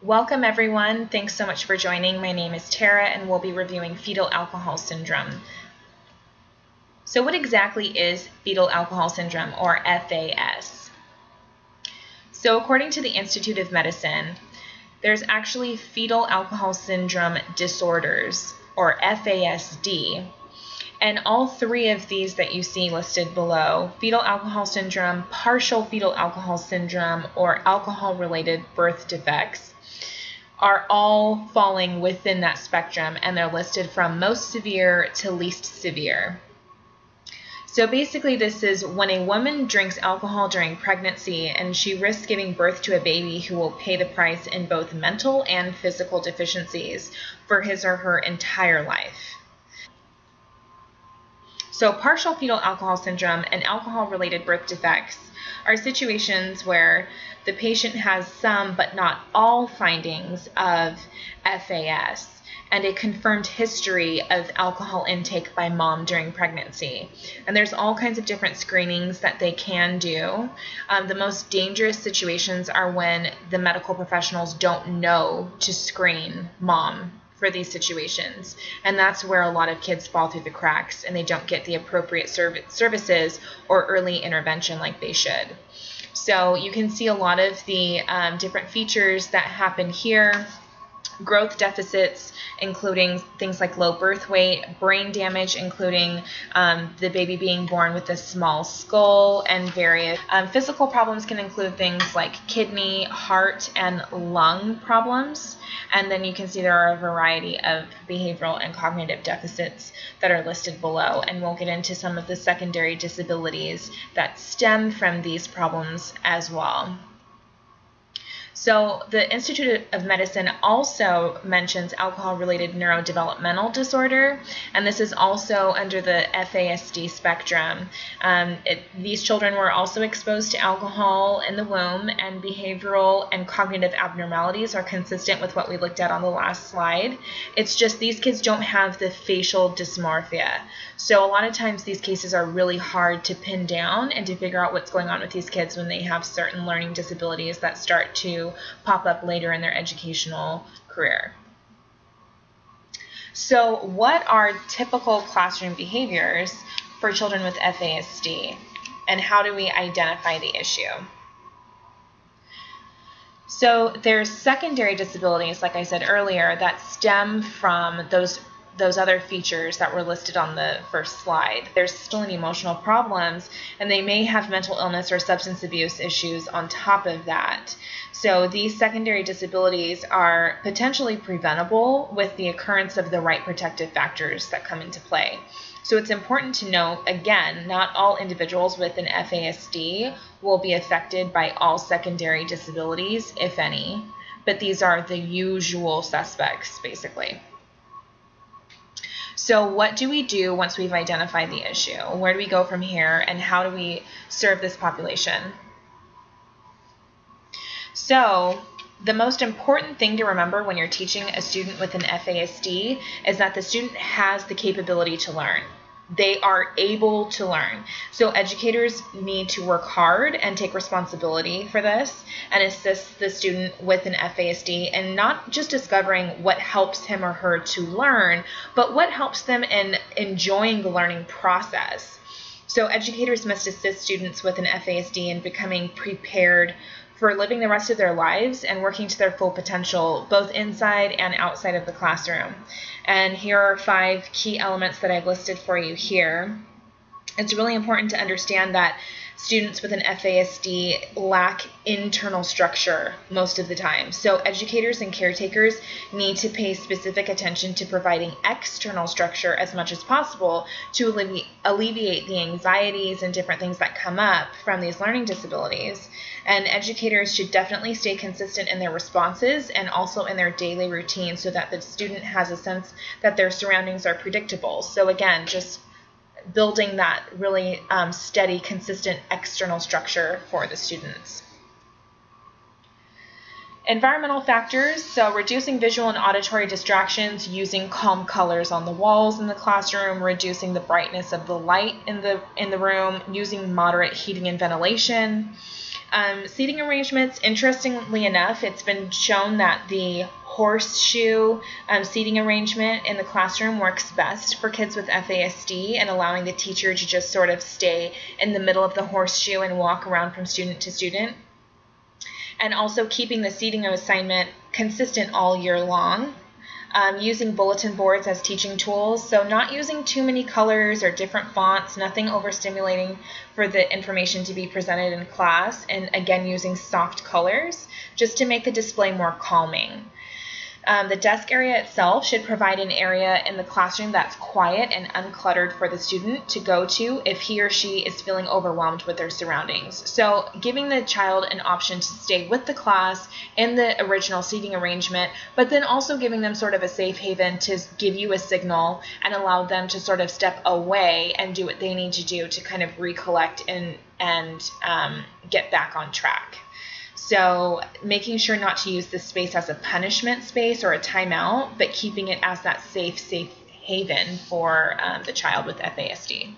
Welcome everyone. Thanks so much for joining. My name is Tara and we'll be reviewing fetal alcohol syndrome. So what exactly is fetal alcohol syndrome, or FAS? So according to the Institute of Medicine, there's actually fetal alcohol syndrome disorders, or FASD. And all three of these that you see listed below, fetal alcohol syndrome, partial fetal alcohol syndrome, or alcohol-related birth defects, are all falling within that spectrum, and they're listed from most severe to least severe. So basically this is when a woman drinks alcohol during pregnancy and she risks giving birth to a baby who will pay the price in both mental and physical deficiencies for his or her entire life. So partial fetal alcohol syndrome and alcohol-related birth defects are situations where the patient has some but not all findings of FAS and a confirmed history of alcohol intake by mom during pregnancy. And there's all kinds of different screenings that they can do. The most dangerous situations are when the medical professionals don't know to screen mom for these situations, and that's where a lot of kids fall through the cracks and they don't get the appropriate services or early intervention like they should. So you can see a lot of the different features that happen here. Growth deficits, including things like low birth weight, brain damage, including the baby being born with a small skull, and various physical problems can include things like kidney, heart, and lung problems. And then you can see there are a variety of behavioral and cognitive deficits that are listed below, and we'll get into some of the secondary disabilities that stem from these problems as well. So the Institute of Medicine also mentions alcohol-related neurodevelopmental disorder, and this is also under the FASD spectrum. These children were also exposed to alcohol in the womb, and behavioral and cognitive abnormalities are consistent with what we looked at on the last slide. It's just these kids don't have the facial dysmorphia. So a lot of times these cases are really hard to pin down and to figure out what's going on with these kids when they have certain learning disabilities that start to pop up later in their educational career. So what are typical classroom behaviors for children with FASD, and how do we identify the issue? So there's secondary disabilities, like I said earlier, that stem from those other features that were listed on the first slide. There's still an emotional problems, and they may have mental illness or substance abuse issues on top of that. So these secondary disabilities are potentially preventable with the occurrence of the right protective factors that come into play. So it's important to note, again, not all individuals with an FASD will be affected by all secondary disabilities, if any, but these are the usual suspects, basically. So what do we do once we've identified the issue? Where do we go from here, and how do we serve this population? So the most important thing to remember when you're teaching a student with an FASD is that the student has the capability to learn. They are able to learn. So educators need to work hard and take responsibility for this and assist the student with an FASD, and not just discovering what helps him or her to learn, but what helps them in enjoying the learning process. So educators must assist students with an FASD in becoming prepared for living the rest of their lives and working to their full potential, both inside and outside of the classroom. And here are 5 key elements that I've listed for you here. It's really important to understand that students with an FASD lack internal structure most of the time. So educators and caretakers need to pay specific attention to providing external structure as much as possible to alleviate the anxieties and different things that come up from these learning disabilities. And educators should definitely stay consistent in their responses and also in their daily routine so that the student has a sense that their surroundings are predictable. So again, just building that really steady, consistent external structure for the students. Environmental factors, so reducing visual and auditory distractions, using calm colors on the walls in the classroom, reducing the brightness of the light in the room, using moderate heating and ventilation, Seating arrangements, interestingly enough, it's been shown that the horseshoe seating arrangement in the classroom works best for kids with FASD, and allowing the teacher to just sort of stay in the middle of the horseshoe and walk around from student to student. And also keeping the seating assignment consistent all year long. Using bulletin boards as teaching tools, so not using too many colors or different fonts, nothing overstimulating for the information to be presented in class, and again using soft colors just to make the display more calming. The desk area itself should provide an area in the classroom that's quiet and uncluttered for the student to go to if he or she is feeling overwhelmed with their surroundings. So giving the child an option to stay with the class in the original seating arrangement, but then also giving them sort of a safe haven to give you a signal and allow them to sort of step away and do what they need to do to kind of recollect and get back on track. So making sure not to use this space as a punishment space or a timeout, but keeping it as that safe haven for the child with FASD.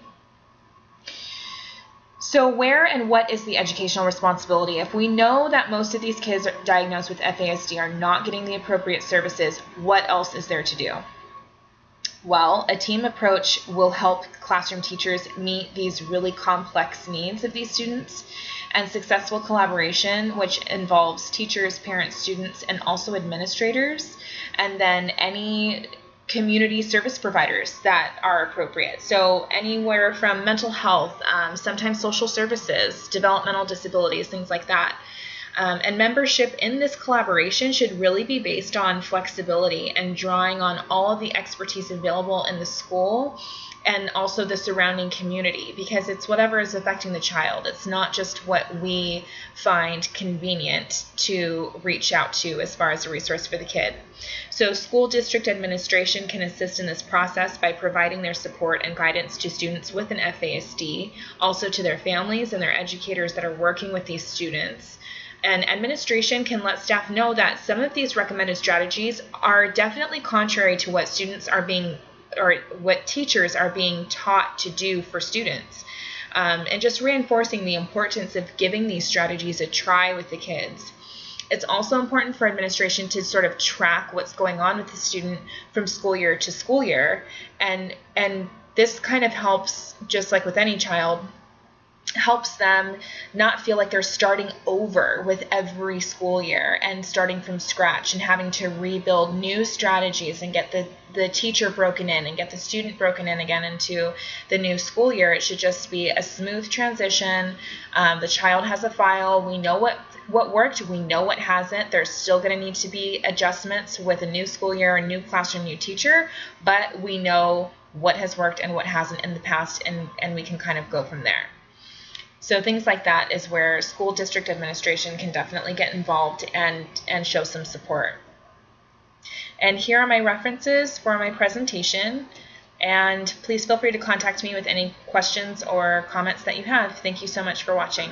So where and what is the educational responsibility? If we know that most of these kids diagnosed with FASD are not getting the appropriate services, what else is there to do? Well, a team approach will help classroom teachers meet these really complex needs of these students, and successful collaboration, which involves teachers, parents, students, and also administrators, and then any community service providers that are appropriate. So anywhere from mental health, sometimes social services, developmental disabilities, things like that. And membership in this collaboration should really be based on flexibility and drawing on all of the expertise available in the school and also the surrounding community, because it's whatever is affecting the child. It's not just what we find convenient to reach out to as far as a resource for the kid. So school district administration can assist in this process by providing their support and guidance to students with an FASD, also to their families and their educators that are working with these students. And administration can let staff know that some of these recommended strategies are definitely contrary to what students are being, or what teachers are being taught to do for students. And just reinforcing the importance of giving these strategies a try with the kids. It's also important for administration to sort of track what's going on with the student from school year to school year. And this kind of helps, just like with any child, helps them not feel like they're starting over with every school year and starting from scratch and having to rebuild new strategies and get the teacher broken in and get the student broken in again into the new school year. It should just be a smooth transition. The child has a file. We know what worked. We know what hasn't. There's still going to need to be adjustments with a new school year, a new classroom, new teacher, but we know what has worked and what hasn't in the past, and we can kind of go from there. So things like that is where school district administration can definitely get involved and show some support. And here are my references for my presentation, and please feel free to contact me with any questions or comments that you have. Thank you so much for watching.